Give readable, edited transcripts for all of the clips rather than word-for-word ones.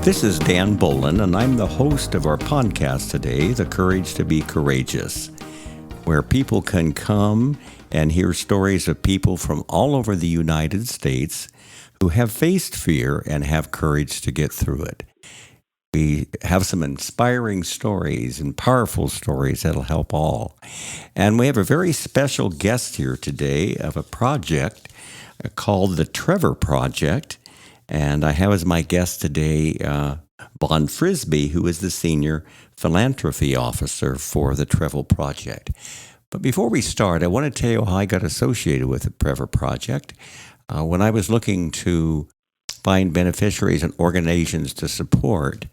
This is Dan Bolen, and I'm the host of our podcast today, The Courage to Be Courageous, where people can come and hear stories of people from all over the United States who have faced fear and have courage to get through it. We have some inspiring stories and powerful stories that'll help all. And we have a very special guest here today of a project called the Trevor Project. And I have as my guest today Vaughn Frisby, who is the Senior Philanthropy Officer for the Trevor Project. But before we start, I want to tell you how I got associated with the Trevor Project. When I was looking to find beneficiaries and organizations to support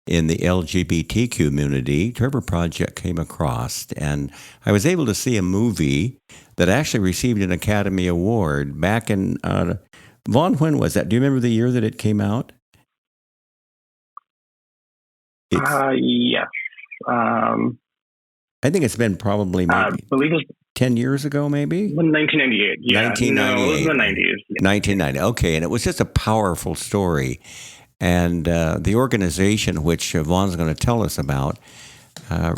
in the LGBTQ community, Trevor Project came across, and I was able to see a movie that actually received an Academy Award back in, Vaughn, when was that? Do you remember the year that it came out? Yes. I think it's been probably maybe I believe it was 10 years ago, maybe? 1998. Yeah. 1998. No, it was the 90s. Yeah. 1990. Okay, and it was just a powerful story. And the organization, which Vaughn's going to tell us about,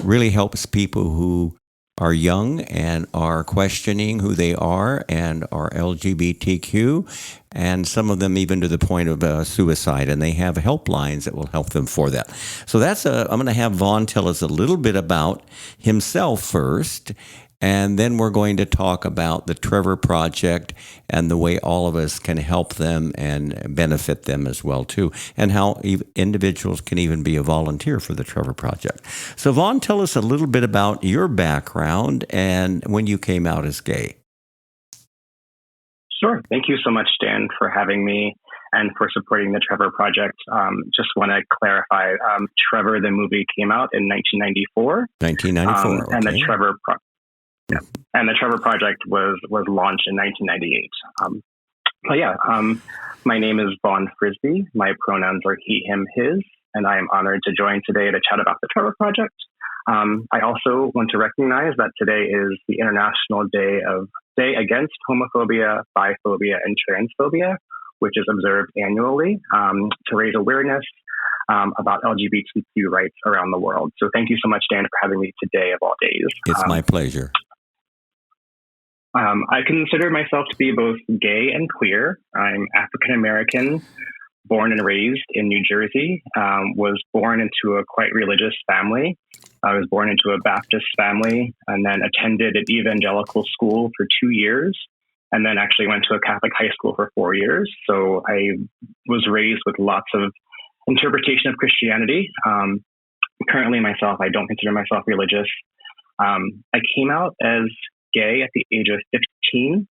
really helps people who are young and are questioning who they are and are LGBTQ, and some of them even to the point of suicide. And they have helplines that will help them for that. So I'm going to have Vaughn tell us a little bit about himself first, and then we're going to talk about the Trevor Project and the way all of us can help them and benefit them as well, too, and how individuals can even be a volunteer for the Trevor Project. So, Vaughn, tell us a little bit about your background and when you came out as gay. Sure. Thank you so much, Dan, for having me and for supporting the Trevor Project. Just want to clarify, Trevor, the movie, came out in 1994. 1994, okay. And the Trevor Project was launched in 1998. My name is Vaughn Frisby. My pronouns are he, him, his, and I am honored to join today to chat about the Trevor Project. I also want to recognize that today is the International Day Against Homophobia, Biphobia, and Transphobia, which is observed annually to raise awareness about LGBTQ rights around the world. So thank you so much, Dan, for having me today of all days. It's my pleasure. I consider myself to be both gay and queer. I'm African American, born and raised in New Jersey, was born into a quite religious family. I was born into a Baptist family and then attended an evangelical school for 2 years, and then actually went to a Catholic high school for 4 years. So I was raised with lots of interpretation of Christianity. Currently myself, I don't consider myself religious. I came out as gay at the age of 15,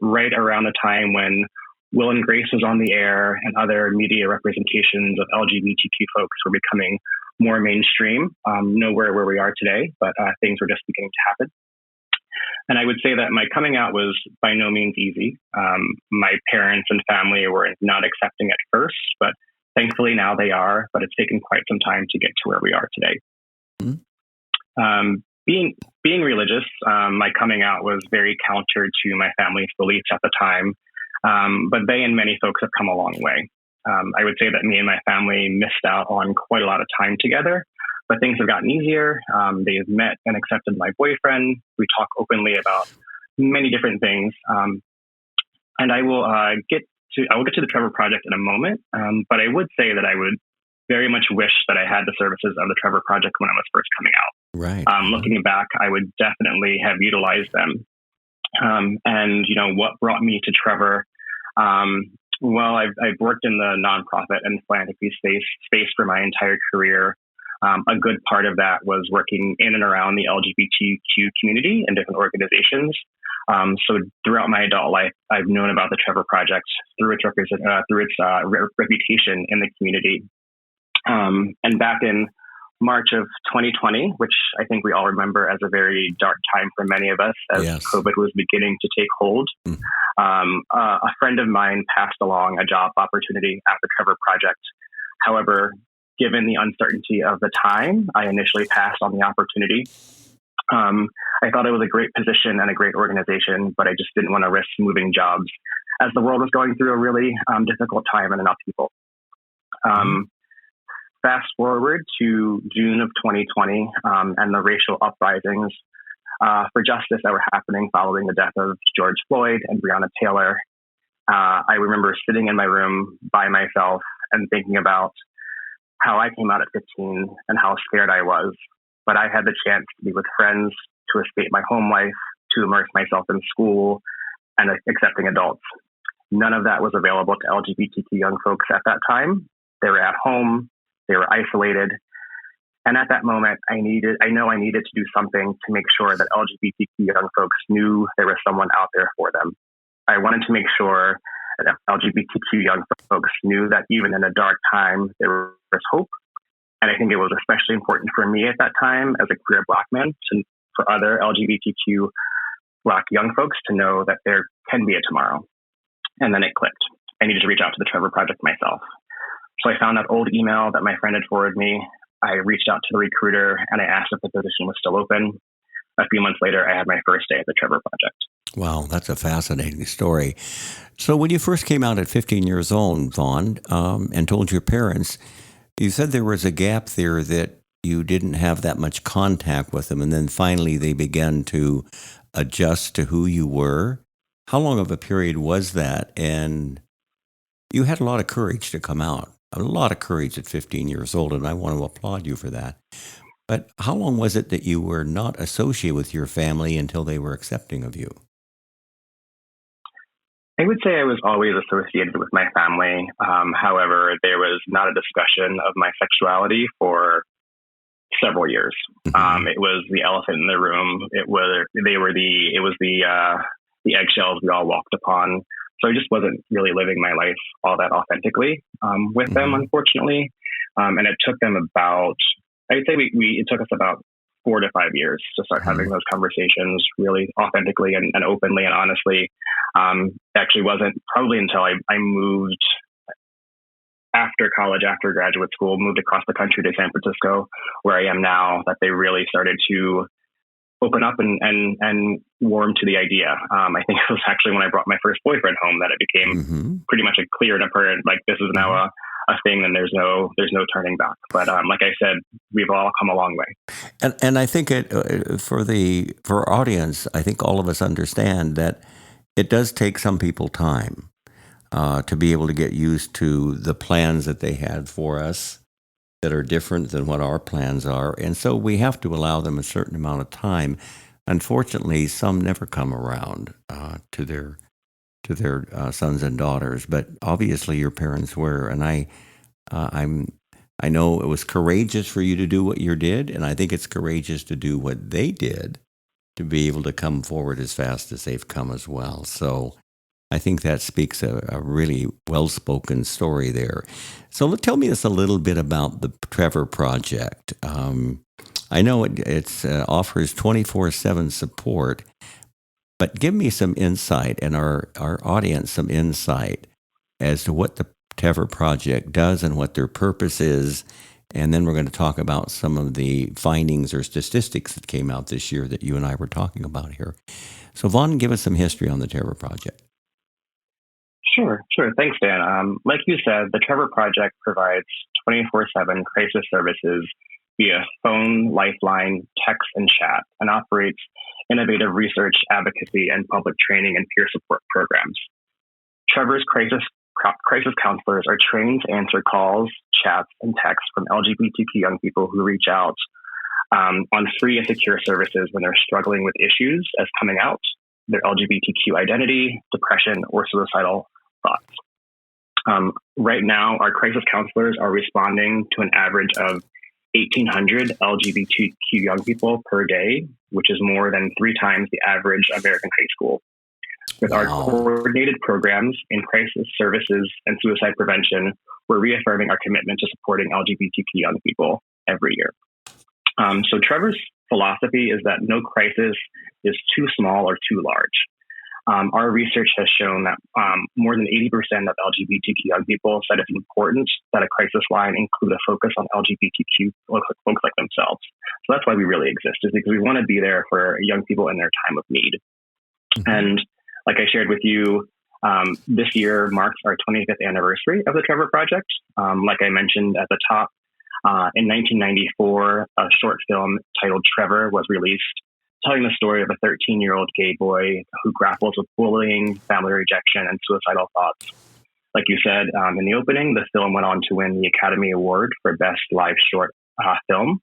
right around the time when Will and Grace was on the air and other media representations of LGBTQ folks were becoming more mainstream. Nowhere where we are today, but things were just beginning to happen. And I would say that my coming out was by no means easy. My parents and family were not accepting at first, but thankfully now they are, but it's taken quite some time to get to where we are today. Mm-hmm. Being religious, my coming out was very counter to my family's beliefs at the time, but they and many folks have come a long way. I would say that me and my family missed out on quite a lot of time together, but things have gotten easier. They've met and accepted my boyfriend. We talk openly about many different things, and I will get to the Trevor Project in a moment. But I would say that I would very much wish that I had the services of the Trevor Project when I was first coming out. Right. Looking back, I would definitely have utilized them. And what brought me to Trevor? Well, I've worked in the nonprofit and philanthropy space for my entire career. A good part of that was working in and around the LGBTQ community and different organizations. So throughout my adult life, I've known about the Trevor Project through its reputation in the community. And back in March of 2020, which I think we all remember as a very dark time for many of us as COVID was beginning to take hold. A friend of mine passed along a job opportunity at the Trevor Project. However, given the uncertainty of the time, I initially passed on the opportunity. I thought it was a great position and a great organization, but I just didn't want to risk moving jobs as the world was going through a really difficult time and enough people. fast forward to June of 2020 and the racial uprisings for justice that were happening following the death of George Floyd and Breonna Taylor. I remember sitting in my room by myself and thinking about how I came out at 15 and how scared I was. But I had the chance to be with friends, to escape my home life, to immerse myself in school and accepting adults. None of that was available to LGBTQ young folks at that time. They were at home, they were isolated. And at that moment, I needed to do something to make sure that LGBTQ young folks knew there was someone out there for them. I wanted to make sure that LGBTQ young folks knew that even in a dark time, there was hope. And I think it was especially important for me at that time as a queer Black man, for other LGBTQ Black young folks to know that there can be a tomorrow. And then it clicked. I needed to reach out to the Trevor Project myself. So I found that old email that my friend had forwarded me. I reached out to the recruiter and I asked if the position was still open. A few months later, I had my first day at the Trevor Project. Wow, that's a fascinating story. So when you first came out at 15 years old, Vaughn, and told your parents, you said there was a gap there that you didn't have that much contact with them, and then finally they began to adjust to who you were. How long of a period was that? And you had a lot of courage to come out, a lot of courage at 15 years old, and I want to applaud you for that. But how long was it that you were not associated with your family until they were accepting of you? I would say I was always associated with my family. However, there was not a discussion of my sexuality for several years. Mm-hmm. It was the elephant in the room. It was the eggshells we all walked upon. So I just wasn't really living my life all that authentically with them, unfortunately. And it took them it took us about 4 to 5 years to start having those conversations really authentically and openly and honestly. Actually wasn't probably until I moved after college, after graduate school, moved across the country to San Francisco, where I am now, that they really started to open up and warm to the idea. I think it was actually when I brought my first boyfriend home that it became pretty much a clear and apparent, like, this is now a thing and there's no turning back. But like I said, we've all come a long way. And I think for our audience, I think all of us understand that it does take some people time to be able to get used to the plans that they had for us that are different than what our plans are. And so we have to allow them a certain amount of time. Unfortunately, some never come around to their sons and daughters, but obviously your parents were. And I know it was courageous for you to do what you did, and I think it's courageous to do what they did to be able to come forward as fast as they've come as well. So I think that speaks a really well-spoken story there. So tell me a little bit about the Trevor Project. I know it offers 24/7 support, but give me some insight and our audience some insight as to what the Trevor Project does and what their purpose is. And then we're going to talk about some of the findings or statistics that came out this year that you and I were talking about here. So Vaughn, give us some history on the Trevor Project. Sure. Thanks, Dan. Like you said, the Trevor Project provides 24/7 crisis services via phone, lifeline, text, and chat, and operates innovative research, advocacy, and public training and peer support programs. Trevor's crisis counselors are trained to answer calls, chats, and texts from LGBTQ young people who reach out on free and secure services when they're struggling with issues as coming out, their LGBTQ identity, depression, or suicidal thoughts. Right now, our crisis counselors are responding to an average of 1,800 LGBTQ young people per day, which is more than 3 times the average American high school. With our coordinated programs in crisis services and suicide prevention, we're reaffirming our commitment to supporting LGBTQ young people every year. So Trevor's philosophy is that no crisis is too small or too large. Our research has shown that more than 80% of LGBTQ young people said it's important that a crisis line include a focus on LGBTQ folks like themselves. So that's why we really exist, is because we want to be there for young people in their time of need. And like I shared with you, this year marks our 25th anniversary of the Trevor Project. Like I mentioned at the top, In 1994, a short film titled Trevor was released, telling the story of a 13-year-old gay boy who grapples with bullying, family rejection, and suicidal thoughts. Like you said in the opening, the film went on to win the Academy Award for Best Live Action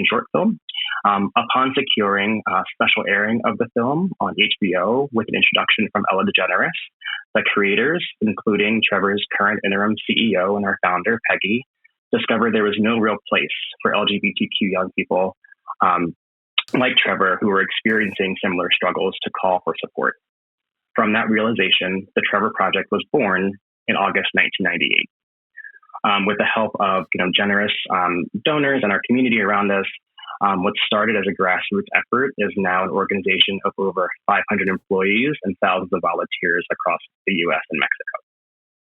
Short Film. Upon securing special airing of the film on HBO with an introduction from Ellen DeGeneres, the creators, including Trevor's current interim CEO and our founder, Peggy, discovered there was no real place for LGBTQ young people like Trevor who were experiencing similar struggles to call for support. From that realization, the Trevor Project was born in August 1998. With the help of generous donors and our community around us, what started as a grassroots effort is now an organization of over 500 employees and thousands of volunteers across the U.S. and Mexico.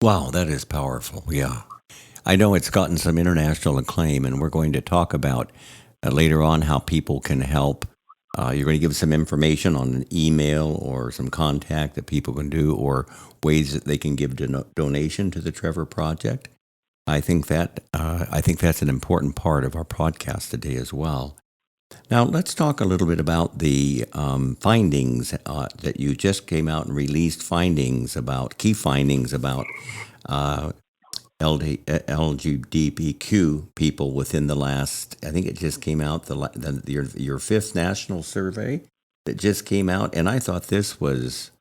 Wow, that is powerful. Yeah. I know it's gotten some international acclaim, and we're going to talk about later on how people can help. You're going to give some information on an email or some contact that people can do, or ways that they can give donation to the Trevor Project. I think that's an important part of our podcast today as well. Now, let's talk a little bit about the findings that you just came out and released. Key findings about LGBTQ people within the last. I think it just came out your fifth national survey that just came out, and I thought this was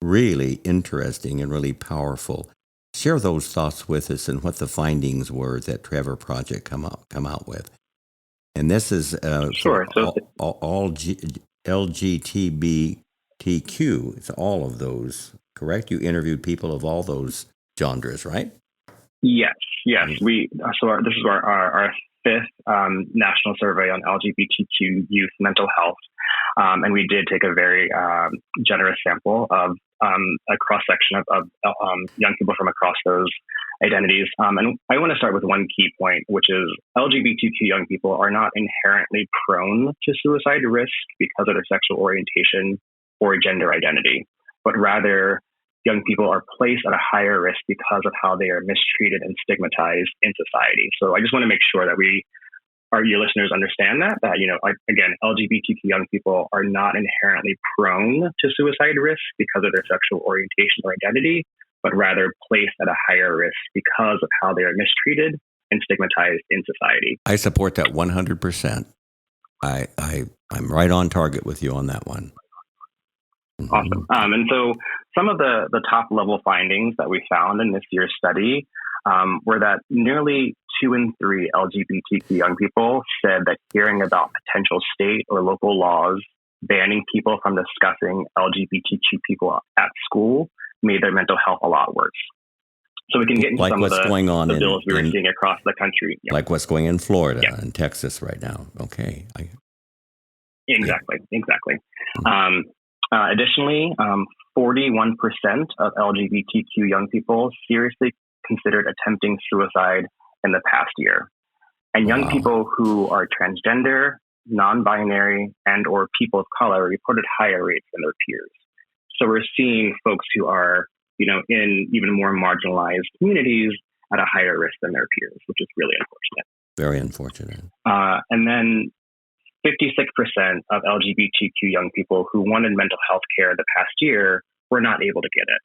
really interesting and really powerful. Share those thoughts with us and what the findings were that Trevor Project come out with. And this is sure. all LGBTQ. It's all of those, correct? You interviewed people of all those genres, right? Yes. This is our fifth national survey on LGBTQ youth mental health, and we did take a very generous sample of a cross section of young people from across those identities. And I want to start with one key point, which is LGBTQ young people are not inherently prone to suicide risk because of their sexual orientation or gender identity, but rather young people are placed at a higher risk because of how they are mistreated and stigmatized in society. So I just want to make sure that your listeners understand that again, LGBTQ young people are not inherently prone to suicide risk because of their sexual orientation or identity, but rather placed at a higher risk because of how they are mistreated and stigmatized in society. I support that 100%. I'm right on target with you on that one. Awesome. And so some of the top level findings that we found in this year's study were that nearly 2 in 3 LGBTQ young people said that hearing about potential state or local laws banning people from discussing LGBTQ people at school made their mental health a lot worse. So we can get into like some what's of the going on bills we were seeing across the country. Yep. Like what's going in Florida and Texas right now. Okay. Exactly. Additionally, 41% of LGBTQ young people seriously considered attempting suicide in the past year. And young people who are transgender, non-binary, and or people of color reported higher rates than their peers. So we're seeing folks who are, in even more marginalized communities at a higher risk than their peers, which is really unfortunate. Very unfortunate. And then 56% of LGBTQ young people who wanted mental health care the past year were not able to get it.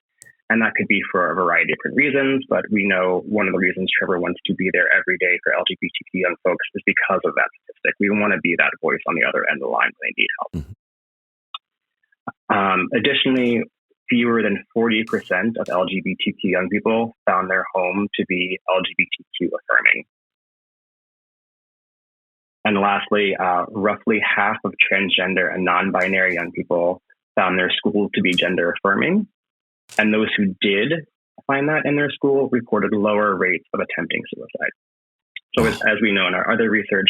And that could be for a variety of different reasons, but we know one of the reasons Trevor wants to be there every day for LGBTQ young folks is because of that statistic. We want to be that voice on the other end of the line when they need help. Mm-hmm. Additionally, fewer than 40% of LGBTQ young people found their home to be LGBTQ affirming. And lastly, roughly half of transgender and non-binary young people found their school to be gender affirming. And those who did find that in their school reported lower rates of attempting suicide. So as we know in our other research,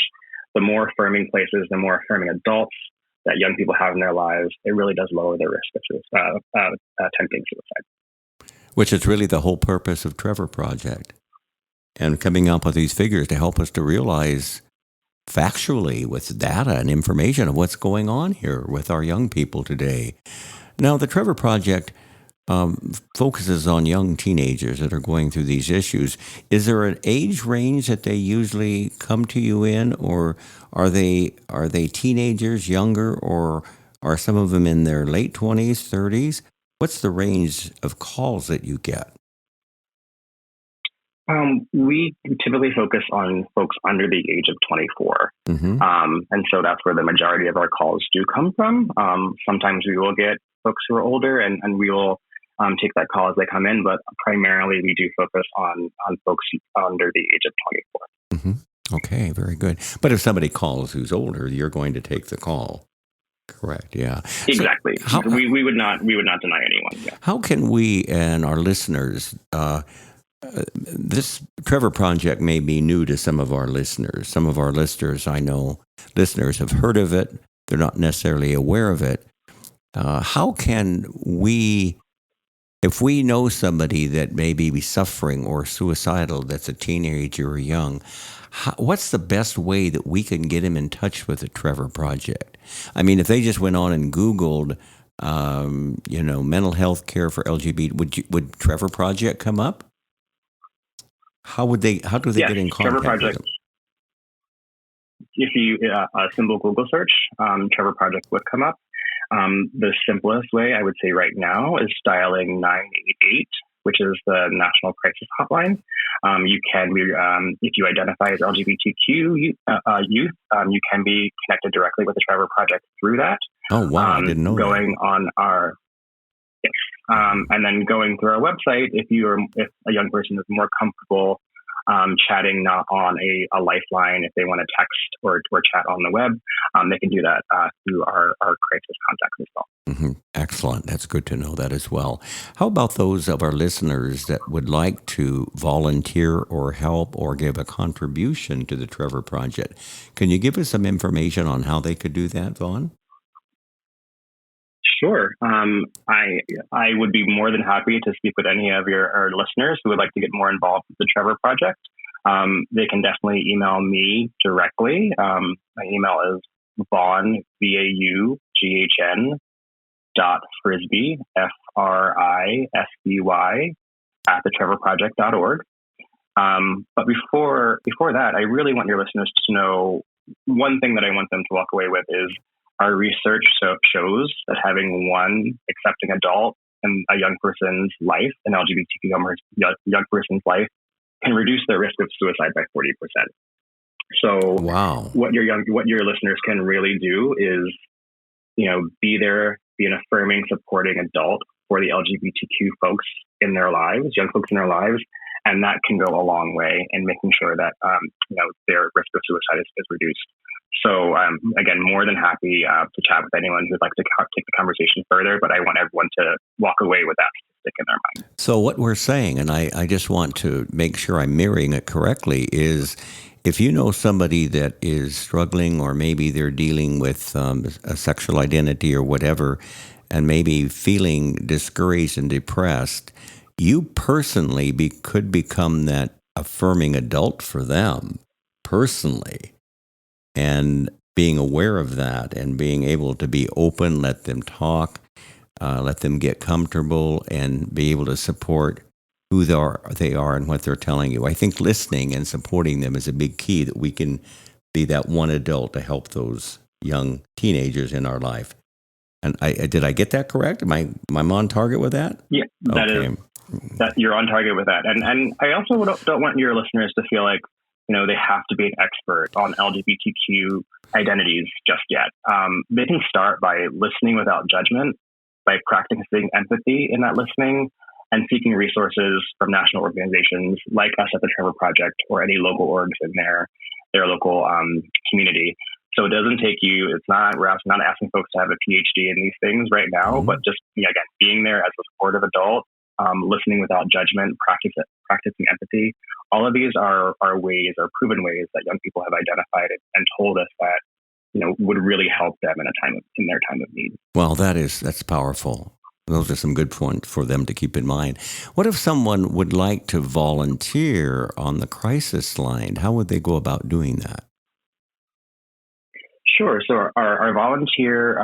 the more affirming places, the more affirming adults that young people have in their lives, it really does lower their risk of attempting suicide. Which is really the whole purpose of Trevor Project. And coming up with these figures to help us to realize factually with data and information of what's going on here with our young people today. Now, the Trevor Project, focuses on young teenagers that are going through these issues. Is there an age range that they usually come to you in, or are they teenagers, younger, or are some of them in their late 20s, 30s? What's the range of calls that you get? We typically focus on folks under the age of 24. Mm-hmm. And so that's where the majority of our calls do come from. Sometimes we will get folks who are older and we will take that call as they come in, but primarily we do focus on folks under the age of 24. Mm-hmm. Okay, very good. But if somebody calls who's older, you're going to take the call. Correct. Yeah. Exactly. So we would not deny anyone. Yeah. how can we and our listeners, this Trevor Project may be new to some of our listeners. Some of our listeners, I know, listeners have heard of it. They're not necessarily aware of it. How can we, if we know somebody that may be suffering or suicidal, that's a teenager or young, what's the best way that we can get him in touch with the Trevor Project? I mean, if they just went on and Googled, mental health care for LGBT, would Trevor Project come up? How do they get in contact Trevor Project, with them? If you a simple Google search, Trevor Project would come up. The simplest way I would say right now is dialing 988, which is the National Crisis Hotline. You can be, if you identify as LGBTQ youth, you can be connected directly with the Trevor Project through that. Oh wow, I didn't know going that. on our Yes. And then going through our website, if a young person is more comfortable chatting not on a lifeline, if they want to text or chat on the web, they can do that through our crisis contacts as well. Mm-hmm. Excellent. That's good to know that as well. How about those of our listeners that would like to volunteer or help or give a contribution to the Trevor Project? Can you give us some information on how they could do that, Vaughn? Sure. I would be more than happy to speak with any of our listeners who would like to get more involved with the Trevor Project. They can definitely email me directly. My email is Vaughn, VAUGHN, .Frisby, FRISBY, @thetrevorproject.org. But before that, I really want your listeners to know one thing that I want them to walk away with is our research shows that having one accepting adult in a young person's life, an LGBTQ young person's life, can reduce their risk of suicide by 40%. So, wow. What your listeners can really do is, be an affirming, supporting adult for the LGBTQ folks in their lives, young folks in their lives, and that can go a long way in making sure that their risk of suicide is reduced. So again, more than happy to chat with anyone who'd like to take the conversation further, but I want everyone to walk away with that statistic in their mind. So what we're saying, and I just want to make sure I'm mirroring it correctly, is if you know somebody that is struggling or maybe they're dealing with a sexual identity or whatever, and maybe feeling discouraged and depressed, you personally could become that affirming adult for them personally. And being aware of that and being able to be open, let them talk, let them get comfortable and be able to support who they are and what they're telling you. I think listening and supporting them is a big key that we can be that one adult to help those young teenagers in our life. And did I get that correct? Am I on target with that? Yeah, that you're on target with that. And I also don't want your listeners to feel like they have to be an expert on LGBTQ identities just yet. They can start by listening without judgment, by practicing empathy in that listening, and seeking resources from national organizations like us at the Trevor Project or any local orgs in their local community. So it doesn't take you. We're not asking folks to have a PhD in these things right now, but just again being there as a supportive adult. Listening without judgment, practicing empathy. All of these are proven ways that young people have identified and told us that would really help them in their time of need. Well, that's powerful. Those are some good points for them to keep in mind. What if someone would like to volunteer on the crisis line? How would they go about doing that? Sure. So our volunteer,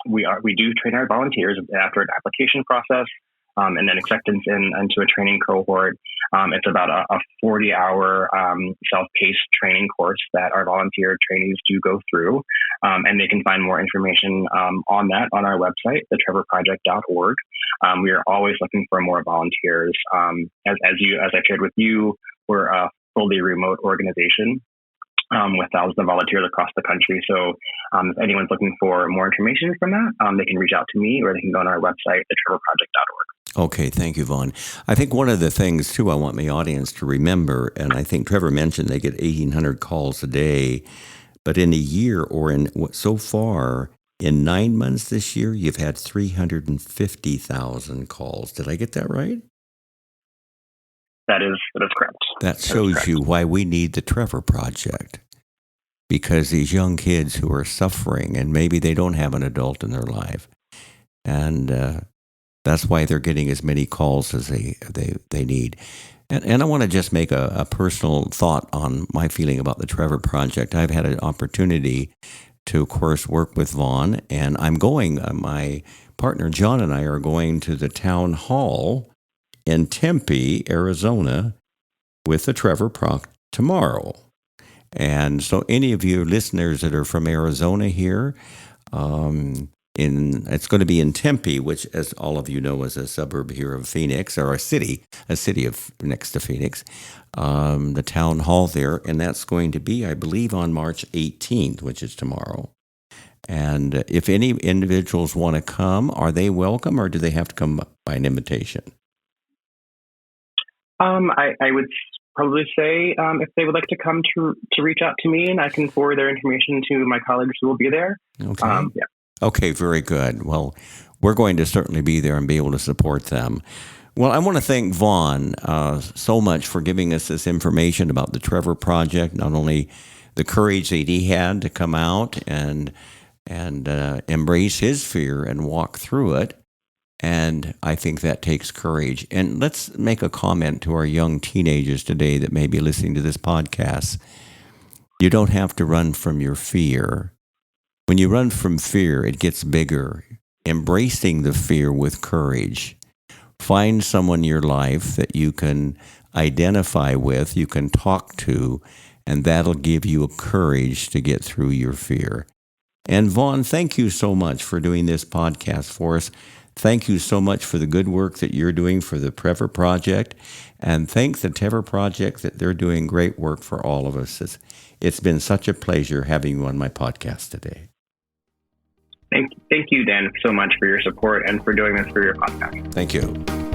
we do train our volunteers after an application process. and then acceptance into a training cohort. It's about a 40-hour self-paced training course that our volunteer trainees do go through. And they can find more information on that on our website, thetrevorproject.org. We are always looking for more volunteers. As I shared with you, we're a fully remote organization with thousands of volunteers across the country. So if anyone's looking for more information from that, they can reach out to me, or they can go on our website, thetrevorproject.org. Okay, thank you, Vaughn. I think one of the things, too, I want my audience to remember, and I think Trevor mentioned they get 1,800 calls a day, but in a year, or so far, in 9 months this year, you've had 350,000 calls. Did I get that right? That is correct. That shows you why we need the Trevor Project, because these young kids who are suffering, and maybe they don't have an adult in their life, and that's why they're getting as many calls as they need. And I want to just make a personal thought on my feeling about the Trevor Project. I've had an opportunity to, of course, work with Vaughn, and I'm going, my partner John and I are going to the town hall in Tempe, Arizona, with the Trevor Project tomorrow. And so any of you listeners that are from Arizona here, it's going to be in Tempe, which, as all of you know, is a suburb here of Phoenix, or a city of next to Phoenix, the town hall there. And that's going to be, I believe, on March 18th, which is tomorrow. And if any individuals want to come, are they welcome, or do they have to come by an invitation? I would probably say if they would like to come to reach out to me, and I can forward their information to my colleagues who will be there. Okay. Yeah. Okay, very good. Well, we're going to certainly be there and be able to support them. Well, I want to thank Vaughn so much for giving us this information about the Trevor Project, not only the courage that he had to come out and embrace his fear and walk through it. And I think that takes courage. And let's make a comment to our young teenagers today that may be listening to this podcast. You don't have to run from your fear. When you run from fear, it gets bigger. Embracing the fear with courage. Find someone in your life that you can identify with, you can talk to, and that'll give you a courage to get through your fear. And Vaughn, thank you so much for doing this podcast for us. Thank you so much for the good work that you're doing for the Trevor Project, and thank the Trevor Project that they're doing great work for all of us. It's been such a pleasure having you on my podcast today. Thank you, Dan, so much for your support and for doing this for your podcast. Thank you.